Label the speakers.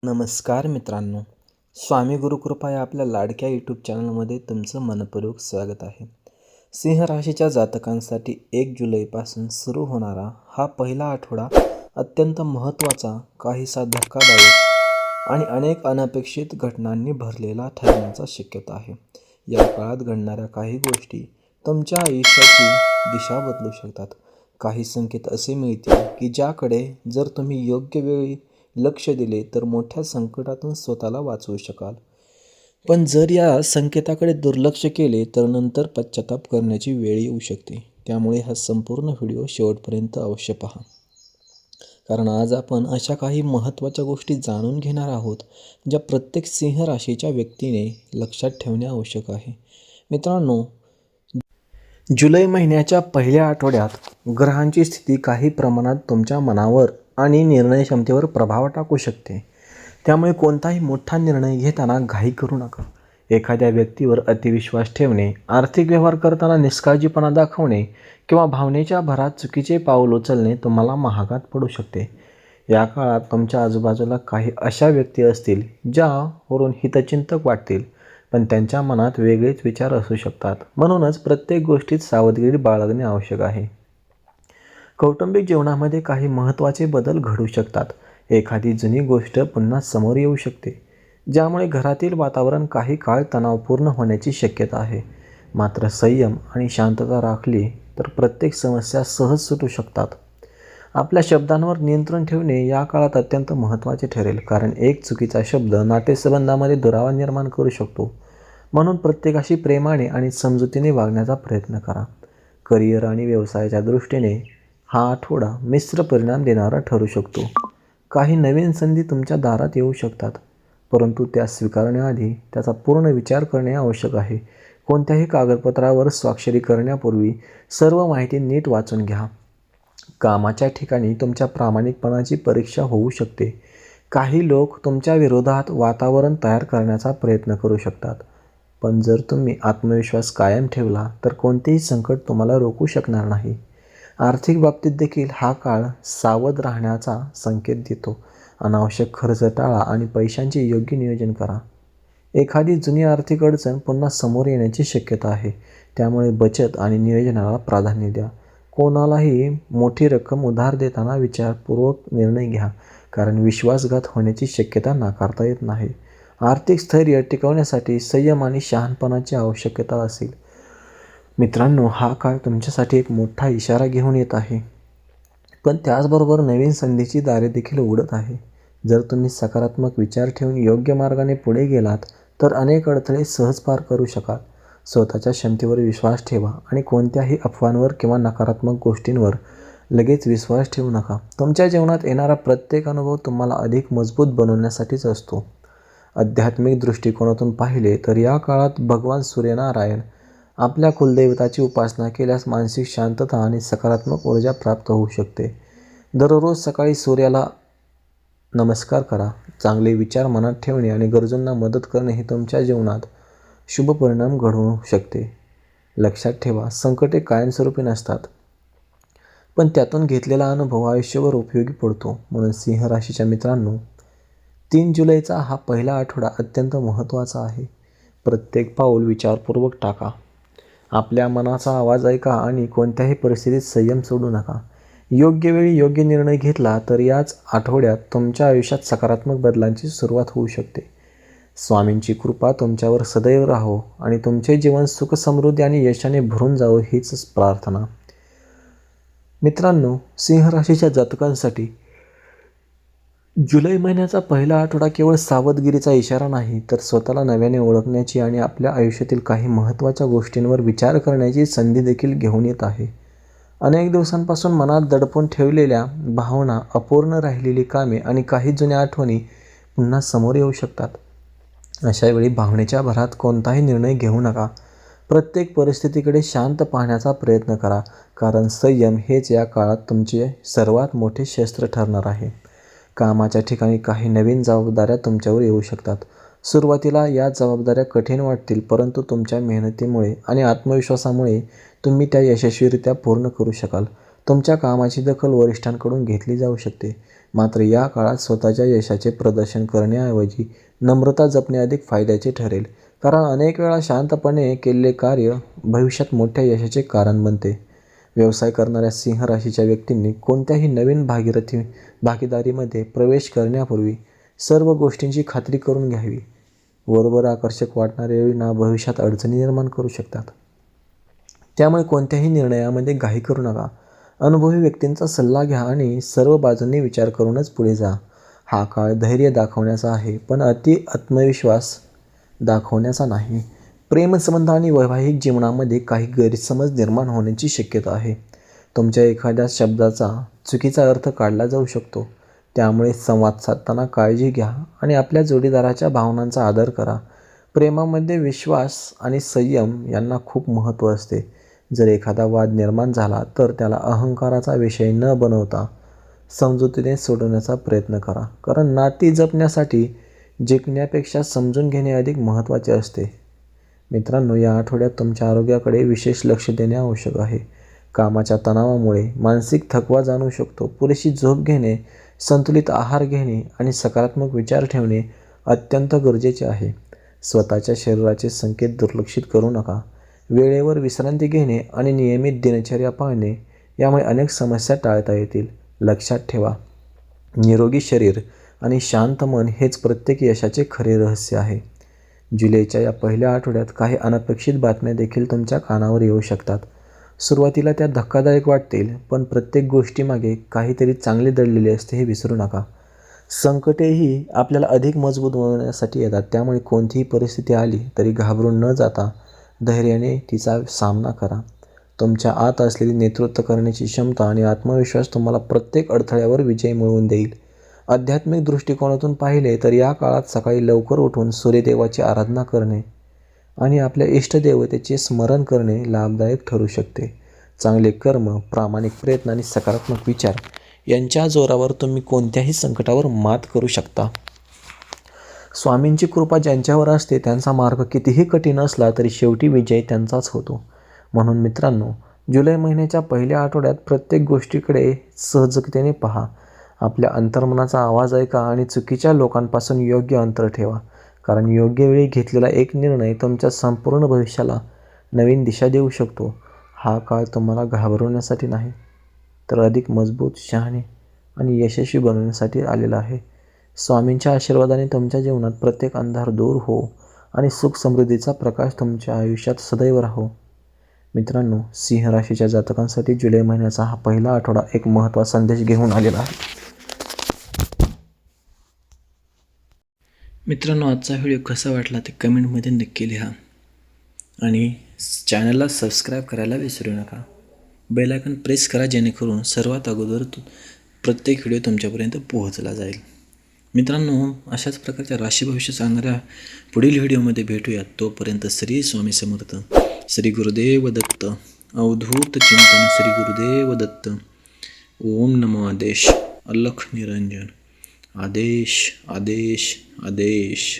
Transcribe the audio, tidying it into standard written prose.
Speaker 1: नमस्कार मित्रांनो, स्वामी गुरुकृपा या आपल्या लाडक्या यूट्यूब चॅनलमध्ये तुमचं मनपूर्वक स्वागत आहे. सिंह राशीच्या जातकांसाठी 1 जुलैपासून सुरू होणारा हा पहिला आठवडा अत्यंत महत्त्वाचा, काहीसा धक्कादायक आणि अनेक अनपेक्षित घटनांनी भरलेला ठरण्याची शक्यता आहे. या काळात घडणाऱ्या काही गोष्टी तुमच्या आयुष्याची दिशा बदलू शकतात. काही संकेत असे मिळतील की ज्याकडे जर तुम्ही योग्य वेळी लक्ष दिले तर मोठ्या संकटातून स्वतःला वाचवू शकाल. पण जर या संकेताकडे दुर्लक्ष केले तर नंतर पश्चाताप करण्याची वेळ येऊ शकते. त्यामुळे हा संपूर्ण व्हिडिओ शेवटपर्यंत अवश्य पहा, कारण आज आपण अशा काही महत्त्वाच्या गोष्टी जाणून घेणार आहोत ज्या प्रत्येक सिंह राशीच्या व्यक्तीने लक्षात ठेवणे आवश्यक आहे. मित्रांनो, जुलै महिन्याच्या पहिल्या आठवड्यात ग्रहांची स्थिती काही प्रमाणात तुमच्या मनावर आणि निर्णय क्षमतेवर प्रभाव टाकू शकते. त्यामुळे कोणताही मोठा निर्णय घेताना घाई करू नका. एखाद्या व्यक्तीवर अतिविश्वास ठेवणे, आर्थिक व्यवहार करताना निष्काळजीपणा दाखवणे किंवा भावनेच्या भरात चुकीचे पाऊल उचलणे तुम्हाला महागात पडू शकते. या काळात तुमच्या आजूबाजूला काही अशा व्यक्ती असतील ज्यावरून हितचिंतक वाटतील, पण त्यांच्या मनात वेगळेच विचार असू शकतात. म्हणूनच प्रत्येक गोष्टीत सावधगिरी बाळगणे आवश्यक आहे. कौटुंबिक जीवनामध्ये काही महत्त्वाचे बदल घडू शकतात. एखादी जुनी गोष्ट पुन्हा समोर येऊ शकते, ज्यामुळे घरातील वातावरण काही काळ तणावपूर्ण होण्याची शक्यता आहे. मात्र संयम आणि शांतता राखली तर प्रत्येक समस्या सहज सुटू शकतात. आपल्या शब्दांवर नियंत्रण ठेवणे या काळात अत्यंत महत्त्वाचे ठरेल, कारण एक चुकीचा शब्द नातेसंबंधामध्ये दुरावा निर्माण करू शकतो. म्हणून प्रत्येकाशी प्रेमाने आणि समजुतीने वागण्याचा प्रयत्न करा. करिअर आणि व्यवसायाच्या दृष्टीने हा आठवडा मिश्र परिणाम देणारा ठरू शकतो. काही नवीन संधी तुमच्या दारात येऊ शकतात, परंतु त्या स्वीकारण्याआधी त्याचा पूर्ण विचार करणे आवश्यक आहे. कोणत्याही कागदपत्रावर स्वाक्षरी करण्यापूर्वी सर्व माहिती नीट वाचून घ्या. कामाच्या ठिकाणी तुमच्या प्रामाणिकपणाची परीक्षा होऊ शकते. काही लोक तुमच्या विरोधात वातावरण तयार करण्याचा प्रयत्न करू शकतात, पण जर तुम्ही आत्मविश्वास कायम ठेवला तर कोणतेही संकट तुम्हाला रोखू शकणार नाही. आर्थिक बाबतीत देखील हा काळ सावध राहण्याचा संकेत देतो. अनावश्यक खर्च टाळा आणि पैशांचे योग्य नियोजन करा. एखादी जुनी आर्थिक अडचण पुन्हा समोर येण्याची शक्यता आहे, त्यामुळे बचत आणि नियोजनाला प्राधान्य द्या. कोणालाही मोठी रक्कम उधार देताना विचारपूर्वक निर्णय घ्या, कारण विश्वासघात होण्याची शक्यता नाकारता येत नाही. आर्थिक स्थैर्य टिकवण्यासाठी संयम आणि शहाणपणाची आवश्यकता असेल. मित्रांनो, हा काळ तुमच्यासाठी एक मोठा इशारा घेऊन येत आहे, पण त्याचबरोबर नवीन संधीची दारे देखील उघडत आहे. जर तुम्ही सकारात्मक विचार ठेवून योग्य मार्गाने पुढे गेलात तर अनेक अडथळे सहज पार करू शकाल. स्वतःच्या क्षमतेवर विश्वास ठेवा आणि कोणत्याही अफवांवर किंवा नकारात्मक गोष्टींवर लगेच विश्वास ठेवू नका. तुमच्या जीवनात येणारा प्रत्येक अनुभव तुम्हाला अधिक मजबूत बनवण्यासाठीच असतो. आध्यात्मिक दृष्टिकोनातून पाहिले तर या काळात भगवान सूर्यनारायण आपल्या कुलदैवताची उपासना केल्यास मानसिक शांतता आणि सकारात्मक ऊर्जा प्राप्त होऊ शकते. दररोज सकाळी सूर्याला नमस्कार करा. चांगले विचार मनात ठेवणे आणि गरजूंना मदत करणे हे तुमच्या जीवनात शुभ परिणाम घडवू शकते. लक्षात ठेवा, संकटे कायमस्वरूपी नसतात, पण त्यातून घेतलेला अनुभव आयुष्यभर उपयोगी पडतो. म्हणून सिंह राशीच्या मित्रांनो, 3 जुलैचा हा पहिला आठवडा अत्यंत महत्त्वाचा आहे. प्रत्येक पाऊल विचारपूर्वक टाका. आपल्या मनाचा आवाज ऐका आणि कोणत्याही परिस्थितीत संयम सोडू नका. योग्य वेळी योग्य निर्णय घेतला तर याच आठवड्यात तुमच्या आयुष्यात सकारात्मक बदलांची सुरुवात होऊ शकते. स्वामींची कृपा तुमच्यावर सदैव राहो आणि तुमचे जीवन सुख, समृद्धी आणि यशाने भरून जावो हीच प्रार्थना. मित्रांनो, सिंह राशीच्या जातकांसाठी जुलै महिन्याचा पहिला आठवडा केवळ सावधगिरीचा इशारा नाही, तर स्वतःला नव्याने ओळखण्याची आणि आपल्या आयुष्यातील काही महत्त्वाच्या गोष्टींवर विचार करण्याची संधी देखील घेऊन येत आहे. अनेक दिवसांपासून मनात दडपून ठेवलेल्या भावना, अपूर्ण राहिलेली कामे आणि काही जुन्या आठवणी पुन्हा समोर येऊ शकतात. अशावेळी भावनेच्या भरात कोणताही निर्णय घेऊ नका. प्रत्येक परिस्थितीकडे शांत पाहण्याचा प्रयत्न करा, कारण संयम हेच या काळात तुमचे सर्वात मोठे शस्त्र ठरणार आहे. कामाच्या ठिकाणी काही नवीन जबाबदाऱ्या तुमच्यावर येऊ शकतात. सुरुवातीला या जबाबदाऱ्या कठीण वाटतील, परंतु तुमच्या मेहनतीमुळे आणि आत्मविश्वासामुळे तुम्ही त्या यशस्वीरित्या पूर्ण करू शकाल. तुमच्या कामाची दखल वरिष्ठांकडून घेतली जाऊ शकते, मात्र या काळात स्वतःच्या यशाचे प्रदर्शन करण्याऐवजी नम्रता जपणे अधिक फायद्याचे ठरेल, कारण अनेक वेळा शांतपणे केलेले कार्य भविष्यात मोठ्या यशाचे कारण बनते. व्यवसाय करणाऱ्या सिंह राशीच्या व्यक्तींनी कोणत्याही नवीन भागीदारीमध्ये प्रवेश करण्यापूर्वी सर्व गोष्टींची खात्री करून घ्यावी. वरवर आकर्षक वाटणाऱ्या योजना भविष्यात अडचणी निर्माण करू शकतात. त्यामुळे कोणत्याही निर्णयामध्ये घाई करू नका. अनुभवी व्यक्तींचा सल्ला घ्या आणि सर्व बाजूंनी विचार करूनच पुढे जा. हा काळ धैर्य दाखवण्याचा आहे, पण आत्मविश्वास दाखवण्याचा नाही. प्रेमसंबंध आणि वैवाहिक जीवनामध्ये काही गैरसमज निर्माण होण्याची शक्यता आहे. तुमच्या एखाद्या शब्दाचा चुकीचा अर्थ काढला जाऊ शकतो. त्यामुळे संवाद साधताना काळजी घ्या आणि आपल्या जोडीदाराच्या भावनांचा आदर करा. प्रेमामध्ये विश्वास आणि संयम यांना खूप महत्त्व असते. जर एखादा वाद निर्माण झाला तर त्याला अहंकाराचा विषय न बनवता समजुतीने सोडवण्याचा प्रयत्न करा, कारण नाती जपण्यासाठी जिंकण्यापेक्षा समजून घेणे अधिक महत्त्वाचे असते. मित्रांनो, या आठवड्यात तुमच्या आरोग्याकडे विशेष लक्ष देणे आवश्यक आहे. कामाच्या तणावामुळे मानसिक थकवा जाणवू शकतो. पुरेशी झोप घेणे, संतुलित आहार घेणे आणि सकारात्मक विचार ठेवणे अत्यंत गरजेचे आहे. स्वतःच्या शरीराचे संकेत दुर्लक्षित करू नका. वेळेवर विश्रांती घेणे आणि नियमित दिनचर्या पाळणे यामुळे अनेक समस्या टाळता येतील. लक्षात ठेवा, निरोगी शरीर आणि शांत मन हेच प्रत्येक यशाचे खरे रहस्य आहे. जुलैच्या या पहिल्या आठवड्यात काही अनपेक्षित बातम्या देखील तुमच्या कानावर येऊ शकतात. सुरुवातीला त्या धक्कादायक वाटतील, पण प्रत्येक गोष्टीमागे काहीतरी चांगले दडलेले असते हे विसरू नका. संकटेही आपल्याला अधिक मजबूत बनवण्यासाठी येतात. त्यामुळे कोणतीही परिस्थिती आली तरी घाबरून न जाता धैर्याने तिचा सामना करा. तुमच्या आत असलेली नेतृत्व करण्याची क्षमता आणि आत्मविश्वास तुम्हाला प्रत्येक अडथळ्यावर विजय मिळवून देईल. आध्यात्मिक दृष्टिकोनातून पाहिले तर या काळात सकाळी लवकर उठून सूर्यदेवाची आराधना करणे आणि आपल्या इष्टदेवतेचे स्मरण करणे लाभदायक ठरू शकते. चांगले कर्म, प्रामाणिक प्रयत्न आणि सकारात्मक विचार यांच्या जोरावर तुम्ही कोणत्याही संकटावर मात करू शकता. स्वामींची कृपा ज्यांच्यावर असते त्यांचा मार्ग कितीही कठीण असला तरी शेवटी विजय त्यांचाच होतो. म्हणून मित्रांनो, जुलै महिन्याच्या पहिल्या आठवड्यात प्रत्येक गोष्टीकडे सजगतेने पहा. आपल्या अंतर्मनाचा आवाज ऐका आणि चुकीच्या लोकांपासून योग्य अंतर ठेवा, कारण योग्य वेळी घेतलेला एक निर्णय तुमच्या संपूर्ण भविष्याला नवीन दिशा देऊ शकतो. हा काळ तुम्हाला घाबरवण्यासाठी नाही, तर अधिक मजबूत, शहाणे आणि यशस्वी बनवण्यासाठी आलेला आहे. स्वामींच्या आशीर्वादाने तुमच्या जीवनात प्रत्येक अंधार दूर हो आणि सुख समृद्धीचा प्रकाश तुमच्या आयुष्यात सदैव राहो. मित्रांनो, सिंह राशीच्या जातकांसाठी जुलै महिन्याचा हा पहिला आठवडा एक महत्त्वाचा संदेश घेऊन आलेला आहे. मित्रांनो, आजचा व्हिडिओ कसा वाटला ते कमेंटमध्ये नक्की लिहा आणि चॅनलला सबस्क्राईब करायला विसरू नका. बेल आयकॉन प्रेस करा, जेणेकरून सर्वात अगोदर प्रत्येक व्हिडिओ तुमच्यापर्यंत पोहोचला जाईल. मित्रांनो, अशाच प्रकारच्या राशी भविष्य सांगणाऱ्या पुढील व्हिडिओमध्ये भेटूयात. तोपर्यंत श्री स्वामी समर्थ. श्री गुरुदेव दत्त. अवधूत चिंतन. श्री गुरुदेव दत्त. ओम नमो आदेश. अलख निरंजन. आदेश आदेश आदेश.